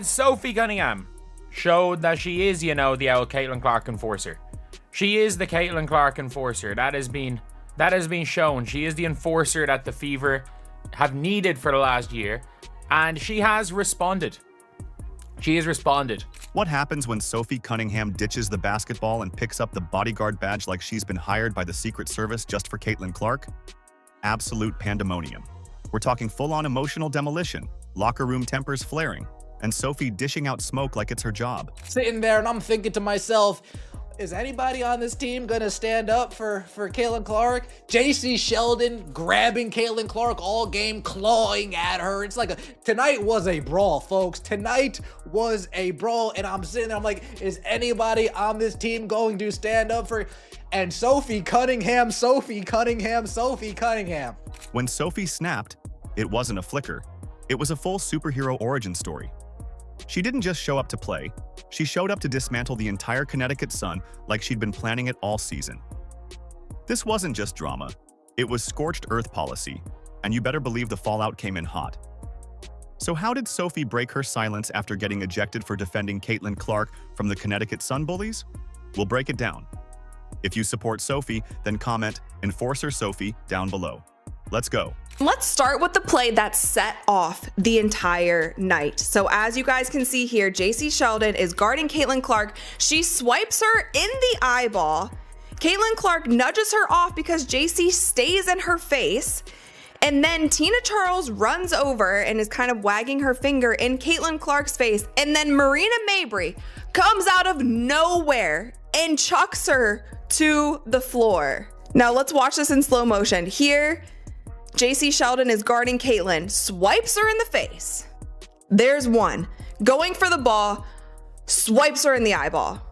Sophie Cunningham showed that she is, the old Caitlin Clark enforcer. She is the Caitlin Clark enforcer. That has been shown. She is the enforcer that the Fever have needed for the last year, and she has responded. She has responded. What happens when Sophie Cunningham ditches the basketball and picks up the bodyguard badge like she's been hired by the Secret Service just for Caitlin Clark? Absolute pandemonium. We're talking full-on emotional demolition, locker room tempers flaring, and Sophie dishing out smoke like it's her job. Sitting there and I'm thinking to myself, is anybody on this team gonna stand up for Caitlin Clark? Jacy, Sheldon grabbing Caitlin Clark all game, clawing at her. It's like tonight was a brawl, folks. Tonight was a brawl, and I'm sitting there, I'm like, is anybody on this team going to stand up for? And Sophie Cunningham. When Sophie snapped, it wasn't a flicker. It was a full superhero origin story. She didn't just show up to play. She showed up to dismantle the entire Connecticut Sun like she'd been planning it all season. This wasn't just drama. It was scorched earth policy, and you better believe the fallout came in hot. So how did Sophie break her silence after getting ejected for defending Caitlin Clark from the Connecticut Sun Bullies? We'll break it down. If you support Sophie, then comment Enforcer Sophie down below. Let's go. Let's start with the play that set off the entire night. So as you guys can see here, Jacy Sheldon is guarding Caitlin Clark. She swipes her in the eyeball. Caitlin Clark nudges her off because Jacy stays in her face. And then Tina Charles runs over and is kind of wagging her finger in Caitlin Clark's face. And then Marina Mabrey comes out of nowhere and chucks her to the floor. Now let's watch this in slow motion. Here, Jacy Sheldon is guarding Caitlin, swipes her in the face. There's one. Going for the ball, swipes her in the eyeball.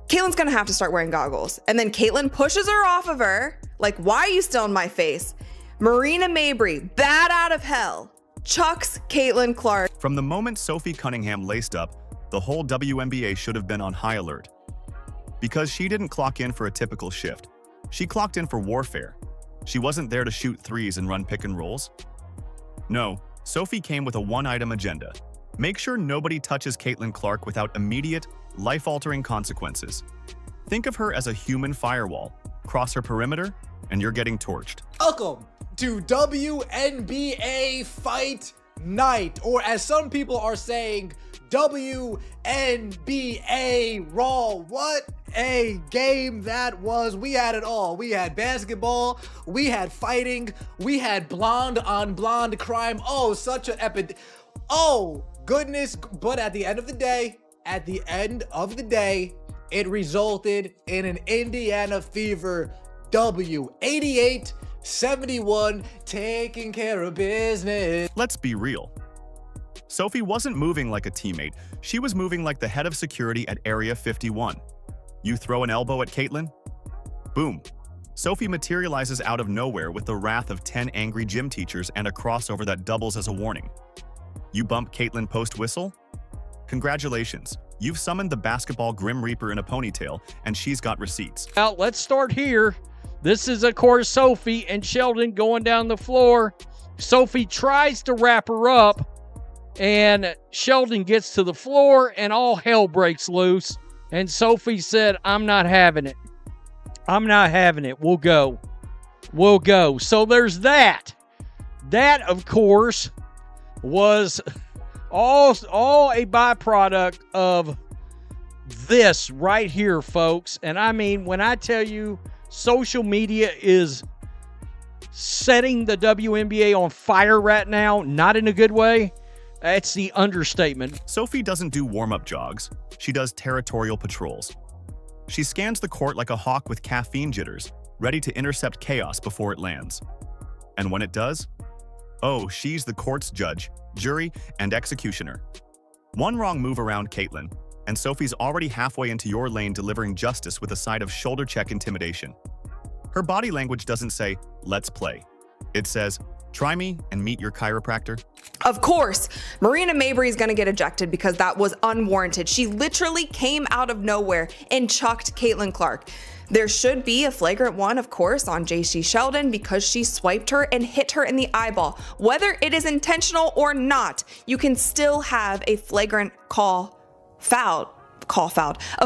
Caitlin's gonna have to start wearing goggles. And then Caitlin pushes her off of her, like, why are you still in my face? Marina Mabrey, bat out of hell, chucks Caitlin Clark. From the moment Sophie Cunningham laced up, the whole WNBA should have been on high alert. Because she didn't clock in for a typical shift. She clocked in for warfare. She wasn't there to shoot threes and run pick and rolls. No, Sophie came with a one-item agenda. Make sure nobody touches Caitlin Clark without immediate, life-altering consequences. Think of her as a human firewall. Cross her perimeter, and you're getting torched. Welcome to WNBA Fight Night, or as some people are saying, WNBA Raw. What a game that was. We had it all. We had basketball, we had fighting, we had blonde on blonde crime. Oh, such an epic. Oh, goodness. But at the end of the day, it resulted in an Indiana Fever W. 88-71, taking care of business. Let's be real. Sophie wasn't moving like a teammate. She was moving like the head of security at Area 51. You throw an elbow at Caitlin? Boom. Sophie materializes out of nowhere with the wrath of 10 angry gym teachers and a crossover that doubles as a warning. You bump Caitlin post-whistle? Congratulations. You've summoned the basketball Grim Reaper in a ponytail, and she's got receipts. Now, let's start here. This is, of course, Sophie and Sheldon going down the floor. Sophie tries to wrap her up, and Sheldon gets to the floor, and all hell breaks loose. And Sophie said, I'm not having it. I'm not having it. We'll go. We'll go. So there's that. That, of course, was all a byproduct of this right here, folks. And I mean, when I tell you social media is setting the WNBA on fire right now, not in a good way, that's the understatement. Sophie doesn't do warm-up jogs. She does territorial patrols. She scans the court like a hawk with caffeine jitters, ready to intercept chaos before it lands. And when it does, oh, she's the court's judge, jury, and executioner. One wrong move around Caitlin, and Sophie's already halfway into your lane delivering justice with a side of shoulder check intimidation. Her body language doesn't say, let's play. It says, try me and meet your chiropractor. Of course, Marina Mabrey is going to get ejected because that was unwarranted. She literally came out of nowhere and chucked Caitlin Clark. There should be a flagrant one, of course, on Jacy Sheldon because she swiped her and hit her in the eyeball. Whether it is intentional or not, you can still have a flagrant a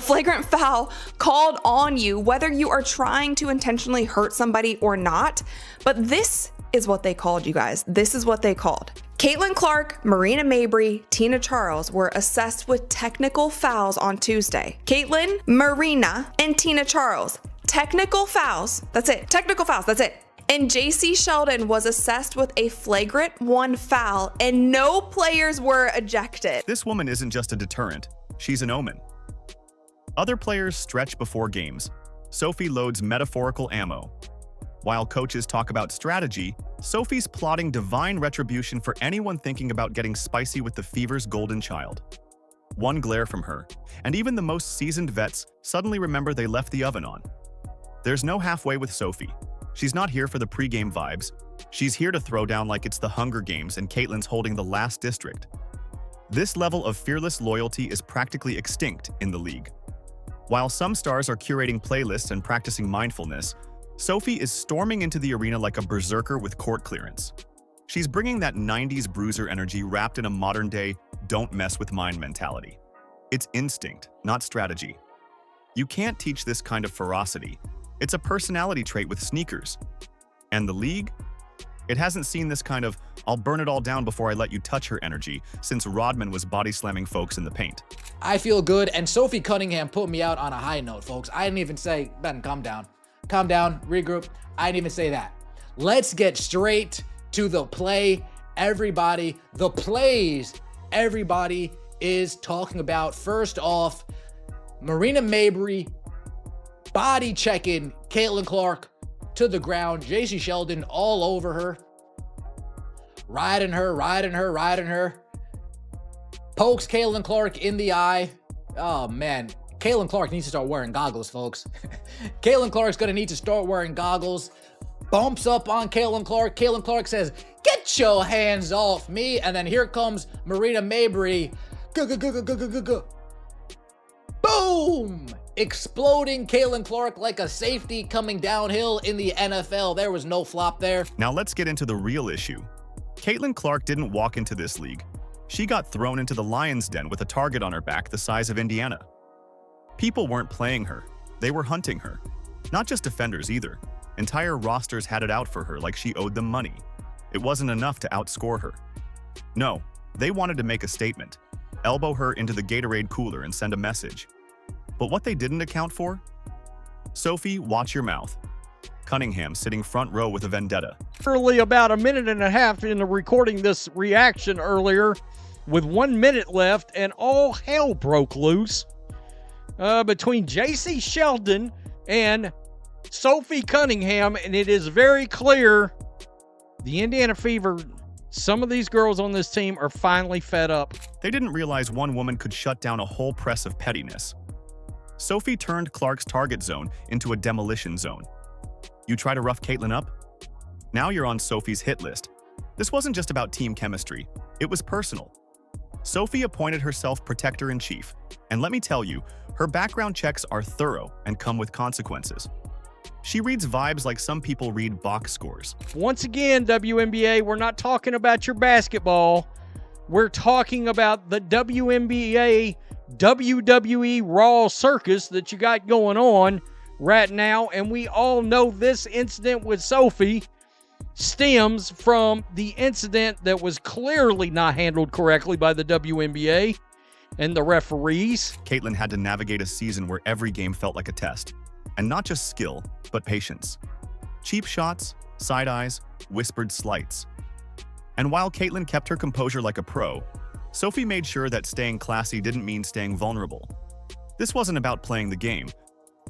flagrant foul called on you, whether you are trying to intentionally hurt somebody or not. But this is what they called, you guys. This is what they called. Caitlin Clark, Marina Mabrey, Tina Charles were assessed with technical fouls on Tuesday. Caitlin, Marina, and Tina Charles. Technical fouls. That's it. Technical fouls. That's it. And Jacy Sheldon was assessed with a flagrant 1 foul, and no players were ejected. This woman isn't just a deterrent, she's an omen. Other players stretch before games. Sophie loads metaphorical ammo. While coaches talk about strategy, Sophie's plotting divine retribution for anyone thinking about getting spicy with the Fever's golden child. One glare from her, and even the most seasoned vets suddenly remember they left the oven on. There's no halfway with Sophie. She's not here for the pregame vibes. She's here to throw down like it's the Hunger Games and Caitlin's holding the last district. This level of fearless loyalty is practically extinct in the league. While some stars are curating playlists and practicing mindfulness, Sophie is storming into the arena like a berserker with court clearance. She's bringing that 90s bruiser energy wrapped in a modern-day, don't mess with mine mentality. It's instinct, not strategy. You can't teach this kind of ferocity. It's a personality trait with sneakers. And the league? It hasn't seen this kind of, I'll burn it all down before I let you touch her energy since Rodman was body-slamming folks in the paint. I feel good, and Sophie Cunningham put me out on a high note, folks. I didn't even say, Ben, calm down. Calm down, regroup. I didn't even say that. Let's get straight to the play. Everybody, the plays everybody is talking about. First off, Marina Mabrey body checking Caitlin Clark to the ground. Jacy Sheldon all over her. Riding her. Pokes Caitlin Clark in the eye. Oh, man. Caitlin Clark needs to start wearing goggles, folks. Caitlin Clark's going to need to start wearing goggles. Bumps up on Caitlin Clark. Caitlin Clark says, "Get your hands off me." And then here comes Marina Mabrey. Boom! Exploding Caitlin Clark like a safety coming downhill in the NFL. There was no flop there. Now let's get into the real issue. Caitlin Clark didn't walk into this league. She got thrown into the lion's den with a target on her back the size of Indiana. People weren't playing her. They were hunting her. Not just defenders either. Entire rosters had it out for her like she owed them money. It wasn't enough to outscore her. No, they wanted to make a statement. Elbow her into the Gatorade cooler and send a message. But what they didn't account for? Sophie, watch your mouth. Cunningham sitting front row with a vendetta. Early, about a minute and a half into recording this reaction earlier, with 1 minute left, and all hell broke loose between Jacy Sheldon and Sophie Cunningham, and it is very clear the Indiana Fever, some of these girls on this team are finally fed up. They didn't realize one woman could shut down a whole press of pettiness. Sophie turned Clark's target zone into a demolition zone. You try to rough Caitlin up? Now you're on Sophie's hit list. This wasn't just about team chemistry, it was personal. Sophie appointed herself protector-in-chief, and let me tell you, her background checks are thorough and come with consequences. She reads vibes like some people read box scores. Once again, WNBA, we're not talking about your basketball. We're talking about the WNBA WWE Raw circus that you got going on right now, and we all know this incident with Sophie stems from the incident that was clearly not handled correctly by the WNBA and the referees. Caitlin had to navigate a season where every game felt like a test. And not just skill, but patience. Cheap shots, side eyes, whispered slights. And while Caitlin kept her composure like a pro, Sophie made sure that staying classy didn't mean staying vulnerable. This wasn't about playing the game.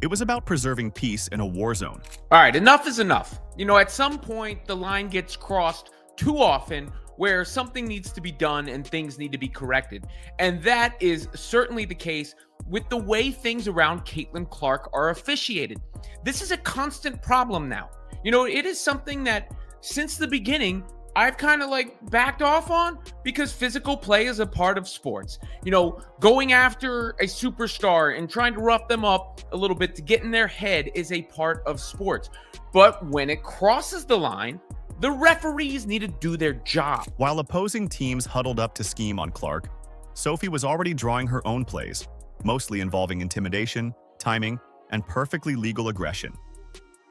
It was about preserving peace in a war zone. All right, enough is enough. You know, at some point, the line gets crossed too often where something needs to be done and things need to be corrected. And that is certainly the case with the way things around Caitlin Clark are officiated. This is a constant problem now. You know, it is something that since the beginning, I've kind of like backed off on, because physical play is a part of sports. You know, going after a superstar and trying to rough them up a little bit to get in their head is a part of sports. But when it crosses the line, the referees need to do their job. While opposing teams huddled up to scheme on Clark, Sophie was already drawing her own plays, mostly involving intimidation, timing, and perfectly legal aggression.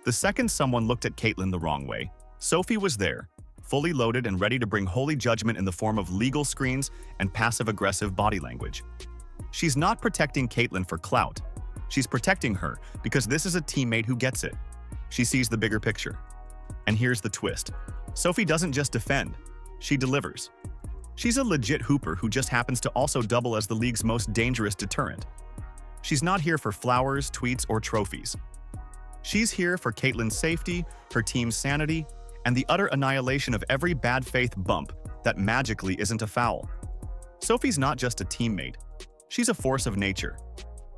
The second someone looked at Caitlin the wrong way, Sophie was there, fully loaded and ready to bring holy judgment in the form of legal screens and passive-aggressive body language. She's not protecting Caitlin for clout. She's protecting her because this is a teammate who gets it. She sees the bigger picture. And here's the twist. Sophie doesn't just defend, she delivers. She's a legit hooper who just happens to also double as the league's most dangerous deterrent. She's not here for flowers, tweets, or trophies. She's here for Caitlin's safety, her team's sanity, and the utter annihilation of every bad faith bump that magically isn't a foul. Sophie's not just a teammate, she's a force of nature.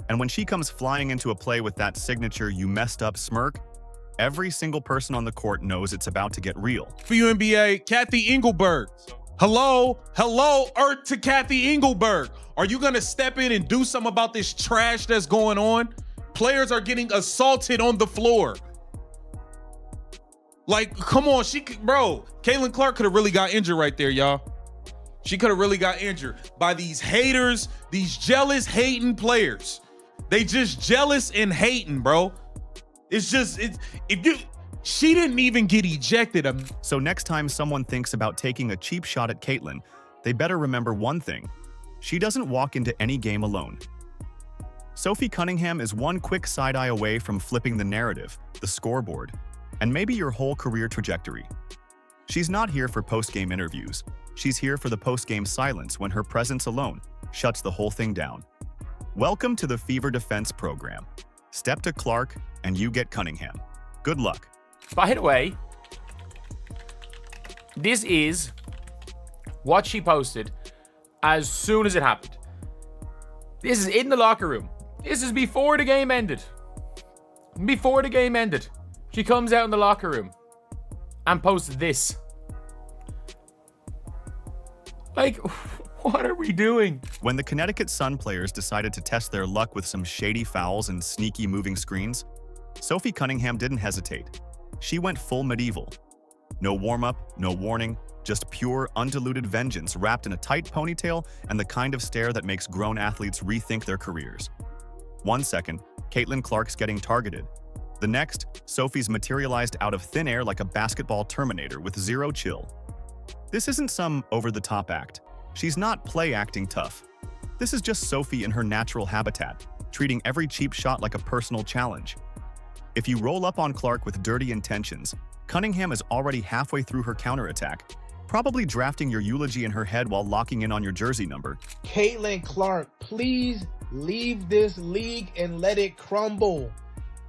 And when she comes flying into a play with that signature "you messed up" smirk, every single person on the court knows it's about to get real. For WNBA, Kathy Engelberg. Hello, Earth to Kathy Engelberg. Are you gonna step in and do something about this trash that's going on? Players are getting assaulted on the floor. Like, come on, bro. Caitlin Clark could have really got injured right there, y'all. She could have really got injured by these haters, these jealous, hating players. They just jealous and hating, bro. She didn't even get ejected. So next time someone thinks about taking a cheap shot at Caitlin, they better remember one thing. She doesn't walk into any game alone. Sophie Cunningham is one quick side-eye away from flipping the narrative, the scoreboard, and maybe your whole career trajectory. She's not here for post-game interviews. She's here for the post-game silence when her presence alone shuts the whole thing down. Welcome to the Fever Defense Program. Step to Clark and you get Cunningham. Good luck. By the way, this is what she posted as soon as it happened. This is in the locker room. This is before the game ended. Before the game ended, she comes out in the locker room and posts this. Like, what are we doing? When the Connecticut Sun players decided to test their luck with some shady fouls and sneaky moving screens, Sophie Cunningham didn't hesitate. She went full medieval. No warm-up, no warning, just pure, undiluted vengeance wrapped in a tight ponytail and the kind of stare that makes grown athletes rethink their careers. 1 second, Caitlin Clark's getting targeted. The next, Sophie's materialized out of thin air like a basketball Terminator with zero chill. This isn't some over-the-top act. She's not play-acting tough. This is just Sophie in her natural habitat, treating every cheap shot like a personal challenge. If you roll up on Clark with dirty intentions, Cunningham is already halfway through her counterattack, probably drafting your eulogy in her head while locking in on your jersey number. Caitlin Clark, please leave this league and let it crumble.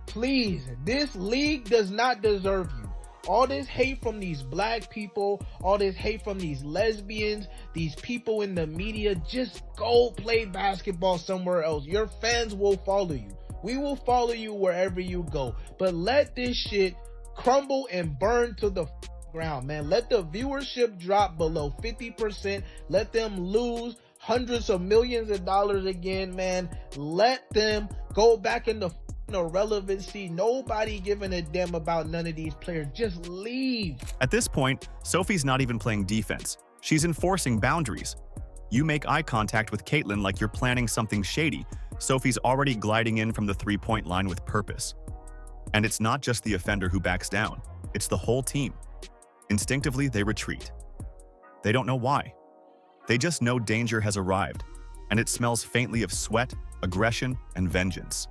Please, this league does not deserve you. All this hate from these black people, all this hate from these lesbians, these people in the media, just go play basketball somewhere else. Your fans will follow you. We will follow you wherever you go. But let this shit crumble and burn to the ground, man. Let the viewership drop below 50%. Let them lose hundreds of millions of dollars again, man. Let them go back into irrelevancy. Nobody giving a damn about none of these players. Just leave. At this point, Sophie's not even playing defense. She's enforcing boundaries. You make eye contact with Caitlin like you're planning something shady. Sophie's already gliding in from the three-point line with purpose. And it's not just the offender who backs down. It's the whole team. Instinctively, they retreat. They don't know why. They just know danger has arrived, and it smells faintly of sweat, aggression, and vengeance.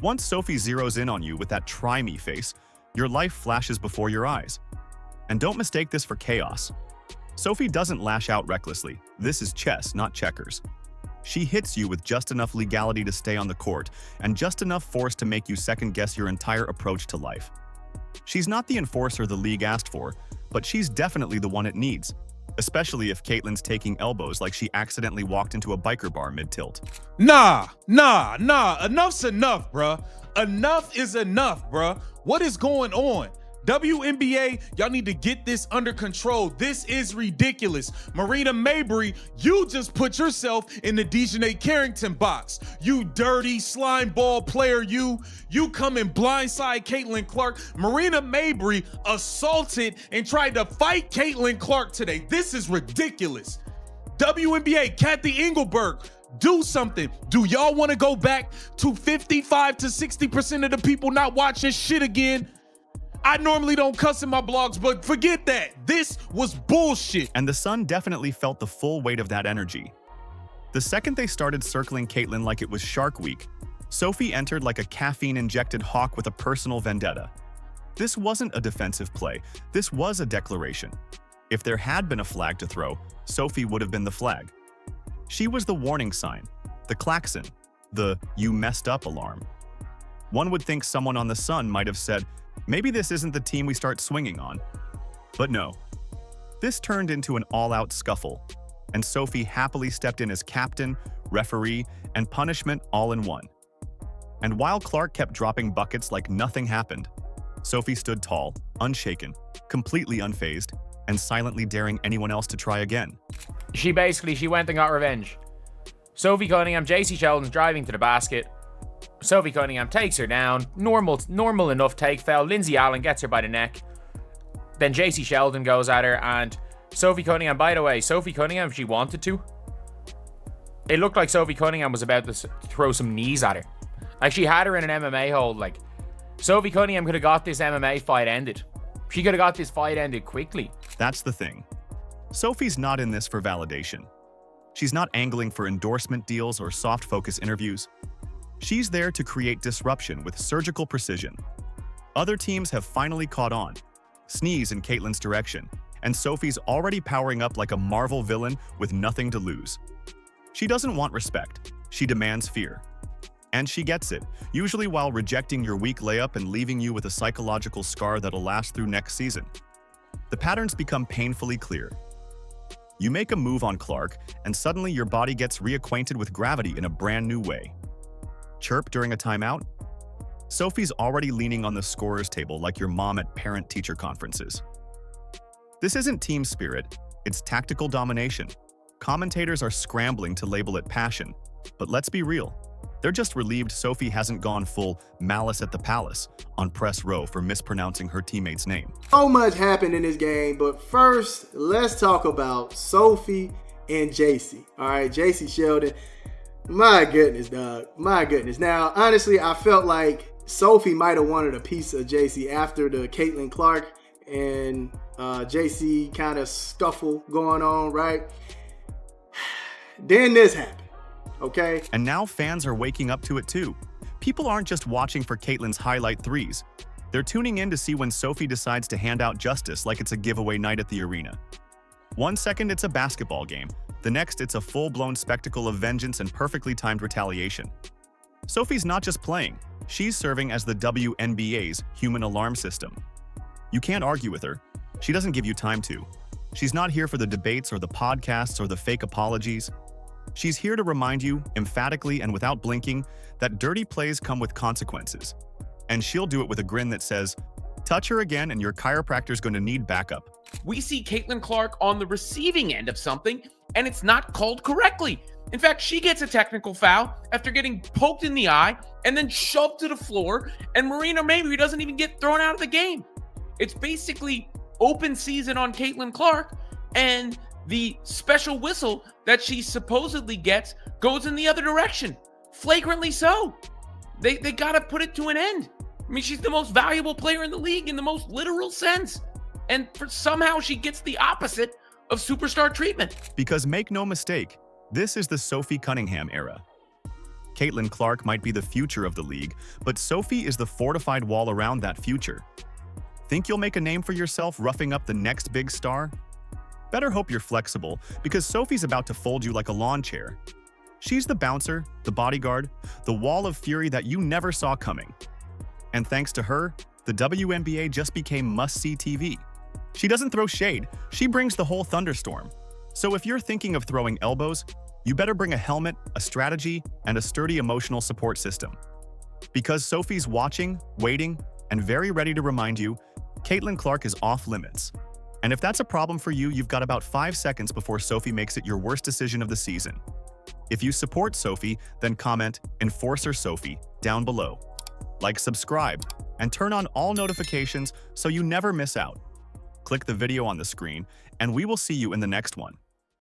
Once Sophie zeroes in on you with that "try me" face, your life flashes before your eyes. And don't mistake this for chaos. Sophie doesn't lash out recklessly. This is chess, not checkers. She hits you with just enough legality to stay on the court and just enough force to make you second-guess your entire approach to life. She's not the enforcer the league asked for, but she's definitely the one it needs, especially if Caitlin's taking elbows like she accidentally walked into a biker bar mid-tilt. Nah. Enough's enough, bruh. Enough is enough, bruh. What is going on? WNBA, y'all need to get this under control. This is ridiculous. Marina Mabrey, you just put yourself in the Dejanay Carrington box. You dirty slime ball player, you come and blindside Caitlin Clark. Marina Mabrey assaulted and tried to fight Caitlin Clark today. This is ridiculous. WNBA, Kathy Engelberg, do something. Do y'all want to go back to 55 to 60% of the people not watching shit again? I normally don't cuss in my blogs, but forget that. This was bullshit. And the Sun definitely felt the full weight of that energy. The second they started circling Caitlin like it was Shark Week, Sophie entered like a caffeine-injected hawk with a personal vendetta. This wasn't a defensive play. This was a declaration. If there had been a flag to throw, Sophie would have been the flag. She was the warning sign, the klaxon, the "you messed up" alarm. One would think someone on the Sun might have said, maybe this isn't the team we start swinging on. But no. This turned into an all-out scuffle, and Sophie happily stepped in as captain, referee, and punishment all in one. And while Clark kept dropping buckets like nothing happened, Sophie stood tall, unshaken, completely unfazed, and silently daring anyone else to try again. She went and got revenge. Sophie Cunningham, Jacy Sheldon's driving to the basket. Sophie Cunningham takes her down. Normal enough take foul. Lindsay Allen gets her by the neck. Then Jacy Sheldon goes at her, and Sophie Cunningham, by the way, Sophie Cunningham, if she wanted to, it looked like Sophie Cunningham was about to throw some knees at her. Like, she had her in an MMA hold. Like, Sophie Cunningham could have got this MMA fight ended. She could have got this fight ended quickly. That's the thing. Sophie's not in this for validation. She's not angling for endorsement deals or soft focus interviews. She's there to create disruption with surgical precision. Other teams have finally caught on, sneeze in Caitlin's direction, and Sophie's already powering up like a Marvel villain with nothing to lose. She doesn't want respect. She demands fear. And she gets it, usually while rejecting your weak layup and leaving you with a psychological scar that'll last through next season. The patterns become painfully clear. You make a move on Clark, and suddenly your body gets reacquainted with gravity in a brand new way. Chirp during a timeout? Sophie's already leaning on the scorer's table like your mom at parent-teacher conferences. This isn't team spirit, it's tactical domination. Commentators are scrambling to label it passion, but let's be real. They're just relieved Sophie hasn't gone full malice at the palace on press row for mispronouncing her teammate's name. So much happened in this game, but first, let's talk about Sophie and Jacy. All right, Jacy Sheldon. My goodness, dog. My goodness. Now, honestly, I felt like Sophie might have wanted a piece of Jacy after the Caitlin Clark and Jacy kind of scuffle going on, right? Then this happened. Okay. And now fans are waking up to it too. People aren't just watching for Caitlin's highlight threes. They're tuning in to see when Sophie decides to hand out justice like it's a giveaway night at the arena. 1 second it's a basketball game. The next it's a full-blown spectacle of vengeance and perfectly timed retaliation. Sophie's not just playing. She's serving as the WNBA's human alarm system. You can't argue with her. She doesn't give you time to. She's not here for the debates or the podcasts or the fake apologies. She's here to remind you, emphatically and without blinking, that dirty plays come with consequences. And she'll do it with a grin that says, touch her again and your chiropractor's going to need backup. We see Caitlin Clark on the receiving end of something, and it's not called correctly. In fact, she gets a technical foul after getting poked in the eye and then shoved to the floor, and Marina Mabrey doesn't even get thrown out of the game. It's basically open season on Caitlin Clark, and the special whistle that she supposedly gets goes in the other direction. Flagrantly so. They got to put it to an end. I mean, she's the most valuable player in the league in the most literal sense. And somehow she gets the opposite of superstar treatment. Because make no mistake, this is the Sophie Cunningham era. Caitlin Clark might be the future of the league, but Sophie is the fortified wall around that future. Think you'll make a name for yourself roughing up the next big star? Better hope you're flexible, because Sophie's about to fold you like a lawn chair. She's the bouncer, the bodyguard, the wall of fury that you never saw coming. And thanks to her, the WNBA just became must-see TV. She doesn't throw shade, she brings the whole thunderstorm. So if you're thinking of throwing elbows, you better bring a helmet, a strategy, and a sturdy emotional support system. Because Sophie's watching, waiting, and very ready to remind you, Caitlin Clark is off limits. And if that's a problem for you, you've got about 5 seconds before Sophie makes it your worst decision of the season. If you support Sophie, then comment Enforcer Sophie down below. Like, subscribe, and turn on all notifications so you never miss out. Click the video on the screen, and we will see you in the next one.